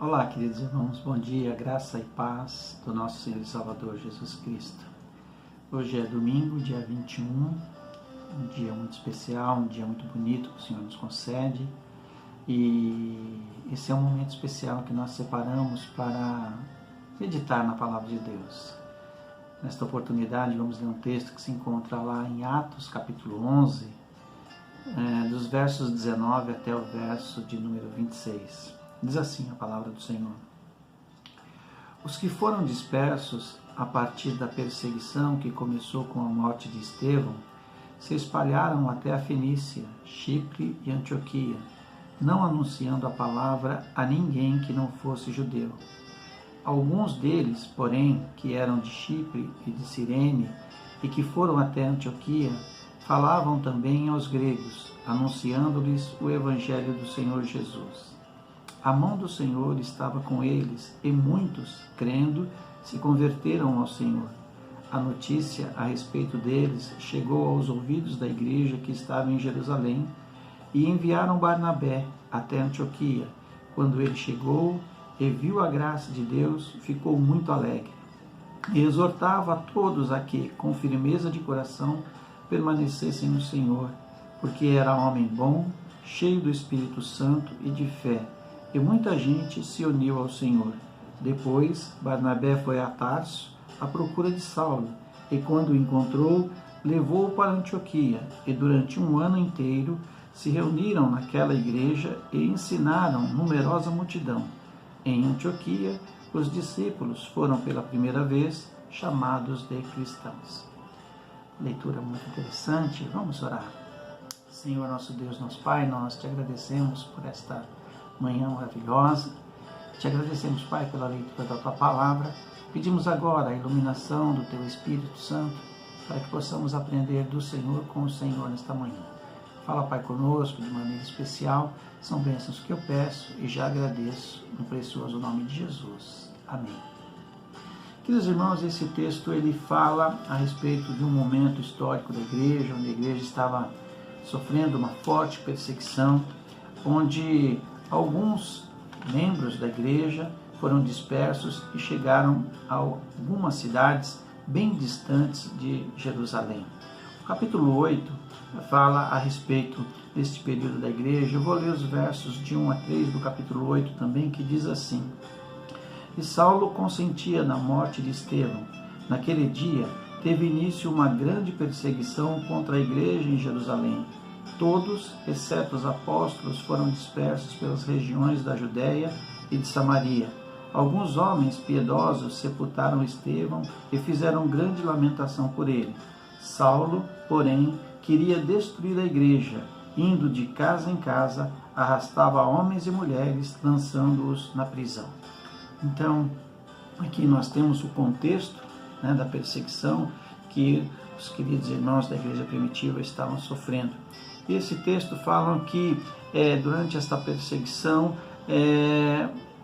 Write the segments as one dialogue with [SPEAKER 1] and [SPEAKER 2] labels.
[SPEAKER 1] Olá, queridos irmãos, bom dia, graça e paz do nosso Senhor e Salvador Jesus Cristo. Hoje é domingo, dia 21, um dia muito especial, um dia muito bonito que o Senhor nos concede. E esse é um momento especial que nós separamos para meditar na Palavra de Deus. Nesta oportunidade, vamos ler um texto que se encontra lá em Atos, capítulo 11, dos versos 19 até o verso de número 26. Diz assim a palavra do Senhor: Os que foram dispersos a partir da perseguição que começou com a morte de Estevão se espalharam até a Fenícia, Chipre e Antioquia, não anunciando a palavra a ninguém que não fosse judeu. Alguns deles, porém, que eram de Chipre e de Cirene e que foram até Antioquia, falavam também aos gregos, anunciando-lhes o evangelho do Senhor Jesus. A mão do Senhor estava com eles, e muitos, crendo, se converteram ao Senhor. A notícia a respeito deles chegou aos ouvidos da igreja que estava em Jerusalém, e enviaram Barnabé até Antioquia. Quando ele chegou e viu a graça de Deus, ficou muito alegre. E exortava a todos a que, com firmeza de coração, permanecessem no Senhor, porque era homem bom, cheio do Espírito Santo e de fé. E muita gente se uniu ao Senhor. Depois, Barnabé foi a Tarso à procura de Saulo, e quando o encontrou, levou-o para Antioquia, e durante um ano inteiro se reuniram naquela igreja e ensinaram numerosa multidão. Em Antioquia, os discípulos foram pela primeira vez chamados de cristãos. Leitura muito interessante. Vamos orar. Senhor, nosso Deus, nosso Pai, nós te agradecemos por esta manhã maravilhosa. Te agradecemos, Pai, pela leitura da Tua Palavra. Pedimos agora a iluminação do Teu Espírito Santo para que possamos aprender do Senhor com o Senhor nesta manhã. Fala, Pai, conosco de maneira especial. São bênçãos que eu peço e já agradeço no precioso nome de Jesus. Amém. Queridos irmãos, esse texto ele fala a respeito de um momento histórico da igreja, onde a igreja estava sofrendo uma forte perseguição, onde alguns membros da igreja foram dispersos e chegaram a algumas cidades bem distantes de Jerusalém. O capítulo 8 fala a respeito deste período da igreja. Eu vou ler os versos de 1 a 3 do capítulo 8 também, que diz assim: E Saulo consentia na morte de Estevão. Naquele dia teve início uma grande perseguição contra a igreja em Jerusalém. Todos, exceto os apóstolos, foram dispersos pelas regiões da Judéia e de Samaria. Alguns homens piedosos sepultaram Estevão e fizeram grande lamentação por ele. Saulo, porém, queria destruir a igreja. Indo de casa em casa, arrastava homens e mulheres, lançando-os na prisão. Então, aqui nós temos o contexto, da perseguição que os queridos irmãos da igreja primitiva estavam sofrendo. Esse texto fala que durante esta perseguição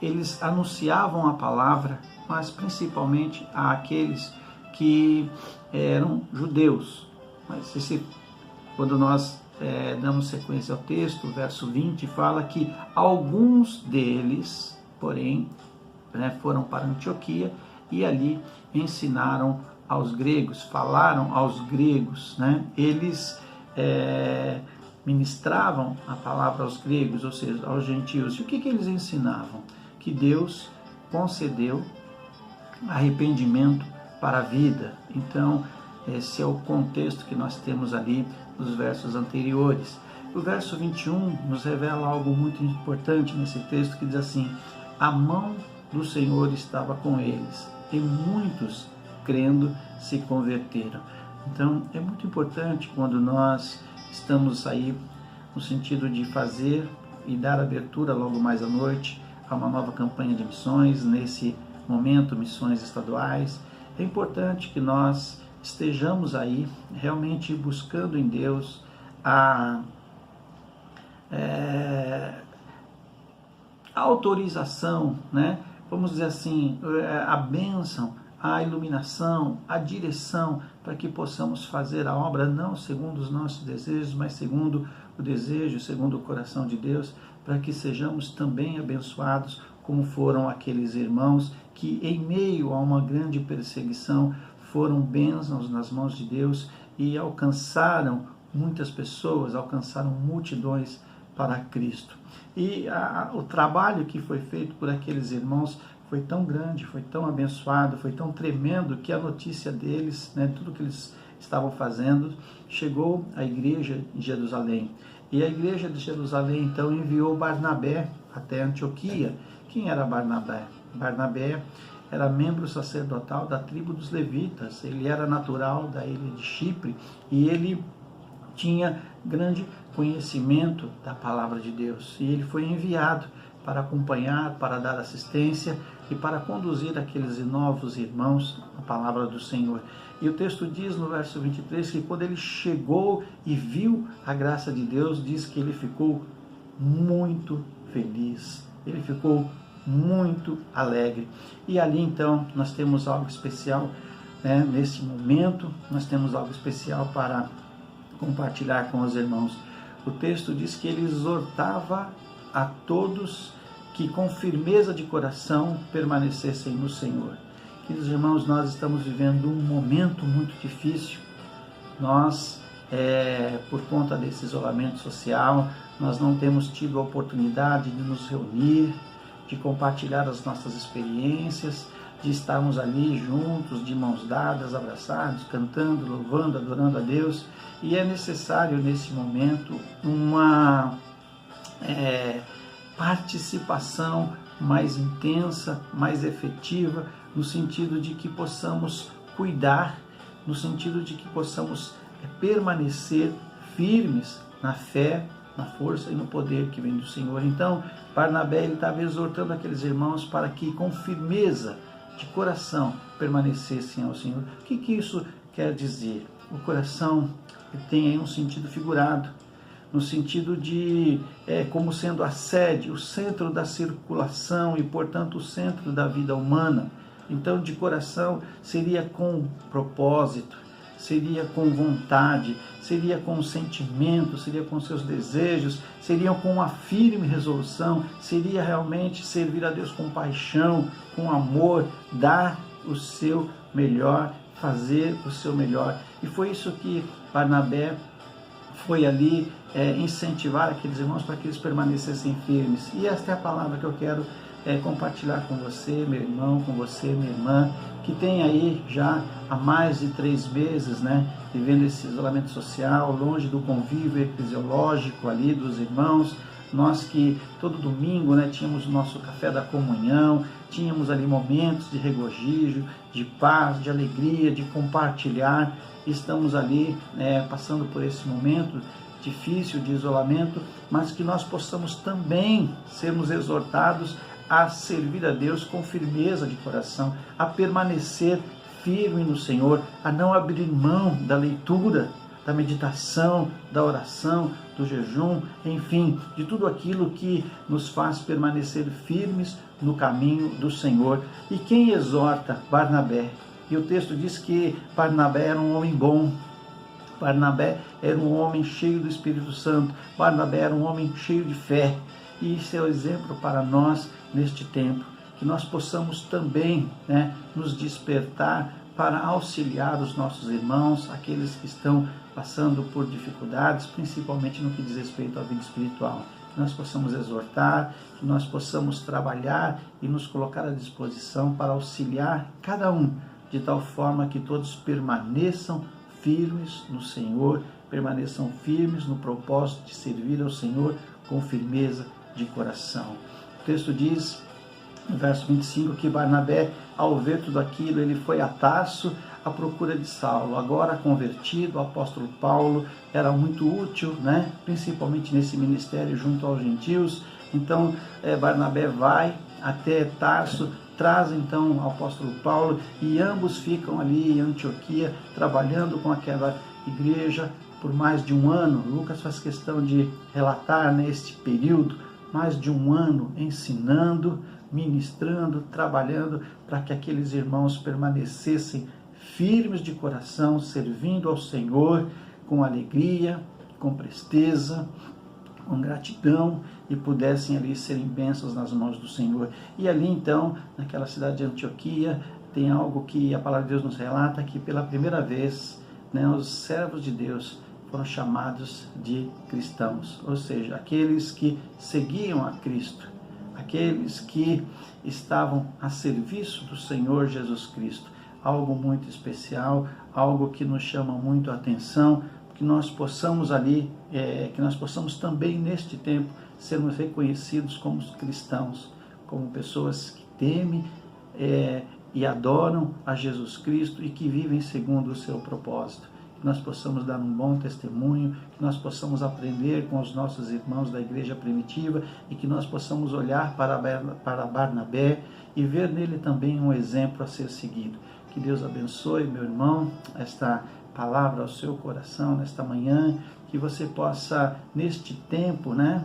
[SPEAKER 1] eles anunciavam a palavra, mas principalmente àqueles que eram judeus. Mas quando nós damos sequência ao texto, o verso 20 fala que alguns deles, porém, foram para Antioquia e ali ensinaram aos gregos, falaram aos gregos, Eles ministravam a palavra aos gregos, ou seja, aos gentios. E o que eles ensinavam? Que Deus concedeu arrependimento para a vida. Então, esse é o contexto que nós temos ali nos versos anteriores. O verso 21 nos revela algo muito importante nesse texto, que diz assim: a mão do Senhor estava com eles, e muitos, crendo, se converteram. Então, é muito importante quando nós estamos aí no sentido de fazer e dar abertura logo mais à noite a uma nova campanha de missões, nesse momento, missões estaduais. É importante que nós estejamos aí realmente buscando em Deus a autorização, vamos dizer assim, a bênção, a iluminação, a direção, para que possamos fazer a obra não segundo os nossos desejos, mas segundo o desejo, segundo o coração de Deus, para que sejamos também abençoados, como foram aqueles irmãos que, em meio a uma grande perseguição, foram bênçãos nas mãos de Deus e alcançaram muitas pessoas, alcançaram multidões para Cristo. E o trabalho que foi feito por aqueles irmãos foi tão grande, foi tão abençoado, foi tão tremendo, que a notícia deles, tudo que eles estavam fazendo, chegou à igreja de Jerusalém. E a igreja de Jerusalém, então, enviou Barnabé até Antioquia. Quem era Barnabé? Barnabé era membro sacerdotal da tribo dos levitas. Ele era natural da ilha de Chipre e ele tinha grande conhecimento da palavra de Deus. E ele foi enviado para acompanhar, para dar assistência e para conduzir aqueles novos irmãos à palavra do Senhor. E o texto diz no verso 23 que quando ele chegou e viu a graça de Deus, diz que ele ficou muito feliz, ele ficou muito alegre. E ali então nós temos algo especial, nesse momento nós temos algo especial para compartilhar com os irmãos. O texto diz que ele exortava a todos que com firmeza de coração permanecessem no Senhor. Queridos irmãos, nós estamos vivendo um momento muito difícil. Nós, por conta desse isolamento social, nós não temos tido a oportunidade de nos reunir, de compartilhar as nossas experiências, de estarmos ali juntos, de mãos dadas, abraçados, cantando, louvando, adorando a Deus. E é necessário nesse momento uma participação mais intensa, mais efetiva, no sentido de que possamos cuidar, no sentido de que possamos permanecer firmes na fé, na força e no poder que vem do Senhor. Então, Barnabé ele estava exortando aqueles irmãos para que com firmeza de coração permanecessem ao Senhor. O que isso quer dizer? O coração tem aí um sentido figurado, no sentido de como sendo a sede, o centro da circulação e, portanto, o centro da vida humana. Então, de coração seria com propósito, seria com vontade, seria com sentimento, seria com seus desejos, seria com uma firme resolução, seria realmente servir a Deus com paixão, com amor, dar o seu melhor, fazer o seu melhor. E foi isso que Barnabé foi ali incentivar aqueles irmãos para que eles permanecessem firmes. E esta é a palavra que eu quero compartilhar com você, meu irmão, com você, minha irmã, que tem aí já há mais de 3 meses, vivendo esse isolamento social, longe do convívio eclesiológico ali dos irmãos. Nós que todo domingo tínhamos o nosso café da comunhão, tínhamos ali momentos de regozijo, de paz, de alegria, de compartilhar. Estamos ali passando por esse momento difícil de isolamento, mas que nós possamos também sermos exortados a servir a Deus com firmeza de coração, a permanecer firme no Senhor, a não abrir mão da leitura, da meditação, da oração, do jejum, enfim, de tudo aquilo que nos faz permanecer firmes no caminho do Senhor. E quem exorta? Barnabé. E o texto diz que Barnabé era um homem bom, Barnabé era um homem cheio do Espírito Santo, Barnabé era um homem cheio de fé. E isso é o exemplo para nós neste tempo, que nós possamos também nos despertar para auxiliar os nossos irmãos, aqueles que estão passando por dificuldades, principalmente no que diz respeito à vida espiritual. Que nós possamos exortar, que nós possamos trabalhar e nos colocar à disposição para auxiliar cada um, de tal forma que todos permaneçam firmes no Senhor, permaneçam firmes no propósito de servir ao Senhor com firmeza de coração. O texto diz, no verso 25, que Barnabé, ao ver tudo aquilo, ele foi a Tarso à procura de Saulo. Agora convertido, o apóstolo Paulo era muito útil, principalmente nesse ministério junto aos gentios. Então, Barnabé vai até Tarso, traz então o apóstolo Paulo e ambos ficam ali em Antioquia trabalhando com aquela igreja por mais de 1 ano. Lucas faz questão de relatar neste período, mais de 1 ano ensinando, ministrando, trabalhando para que aqueles irmãos permanecessem firmes de coração, servindo ao Senhor com alegria, com presteza, com gratidão, e pudessem ali serem bênçãos nas mãos do Senhor. E ali então, naquela cidade de Antioquia, tem algo que a palavra de Deus nos relata, que pela primeira vez, né, os servos de Deus foram chamados de cristãos, ou seja, aqueles que seguiam a Cristo, aqueles que estavam a serviço do Senhor Jesus Cristo. Algo muito especial, algo que nos chama muito a atenção, que nós possamos ali, que nós possamos também neste tempo sermos reconhecidos como cristãos, como pessoas que temem e adoram a Jesus Cristo e que vivem segundo o seu propósito. Que nós possamos dar um bom testemunho, que nós possamos aprender com os nossos irmãos da igreja primitiva e que nós possamos olhar para Barnabé e ver nele também um exemplo a ser seguido. Que Deus abençoe, meu irmão, esta palavra ao seu coração nesta manhã, que você possa, neste tempo, né,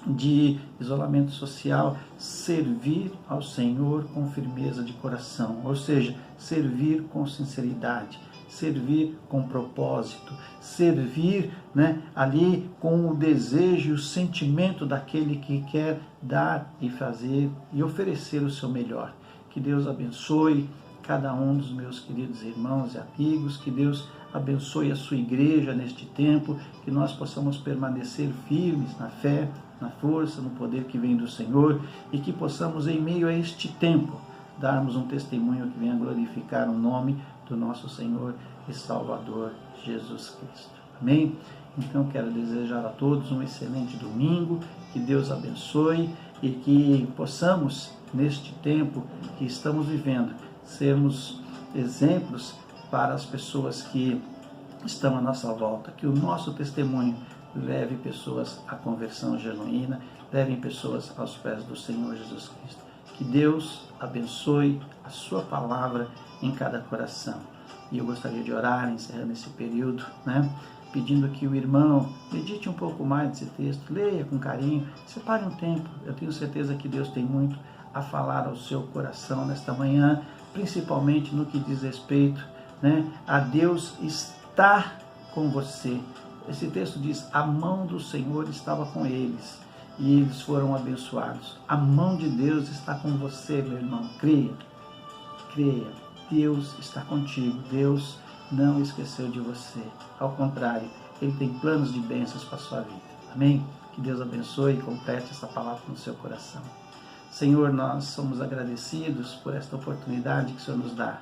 [SPEAKER 1] de isolamento social, servir ao Senhor com firmeza de coração, ou seja, servir com sinceridade, servir com propósito, servir, né, ali com o desejo e o sentimento daquele que quer dar e fazer e oferecer o seu melhor. Que Deus abençoe cada um dos meus queridos irmãos e amigos, que Deus abençoe a sua igreja neste tempo, que nós possamos permanecer firmes na fé, na força, no poder que vem do Senhor e que possamos, em meio a este tempo, darmos um testemunho que venha glorificar o nome do nosso Senhor e Salvador Jesus Cristo. Amém? Então quero desejar a todos um excelente domingo, que Deus abençoe e que possamos, neste tempo que estamos vivendo, sermos exemplos para as pessoas que estão à nossa volta, que o nosso testemunho leve pessoas à conversão genuína, levem pessoas aos pés do Senhor Jesus Cristo. Que Deus abençoe a sua palavra em cada coração. E eu gostaria de orar, encerrando esse período, né, pedindo que o irmão medite um pouco mais desse texto, leia com carinho, separe um tempo. Eu tenho certeza que Deus tem muito a falar ao seu coração nesta manhã, principalmente no que diz respeito, né, a Deus estar com você. Esse texto diz: a mão do Senhor estava com eles e eles foram abençoados. A mão de Deus está com você, meu irmão. Creia, creia. Deus está contigo. Deus não esqueceu de você. Ao contrário, Ele tem planos de bênçãos para a sua vida. Amém? Que Deus abençoe e complete essa palavra no seu coração. Senhor, nós somos agradecidos por esta oportunidade que o Senhor nos dá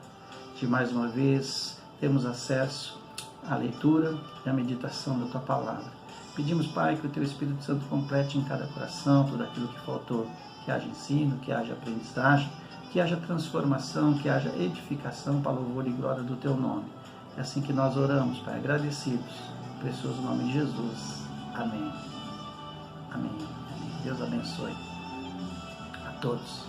[SPEAKER 1] de mais uma vez termos acesso à leitura e à meditação da Tua Palavra. Pedimos, Pai, que o Teu Espírito Santo complete em cada coração tudo aquilo que faltou, que haja ensino, que haja aprendizagem, que haja transformação, que haja edificação para louvor e glória do Teu nome. É assim que nós oramos, Pai, agradecidos, no precioso nome de Jesus. Amém. Amém. Deus abençoe a todos.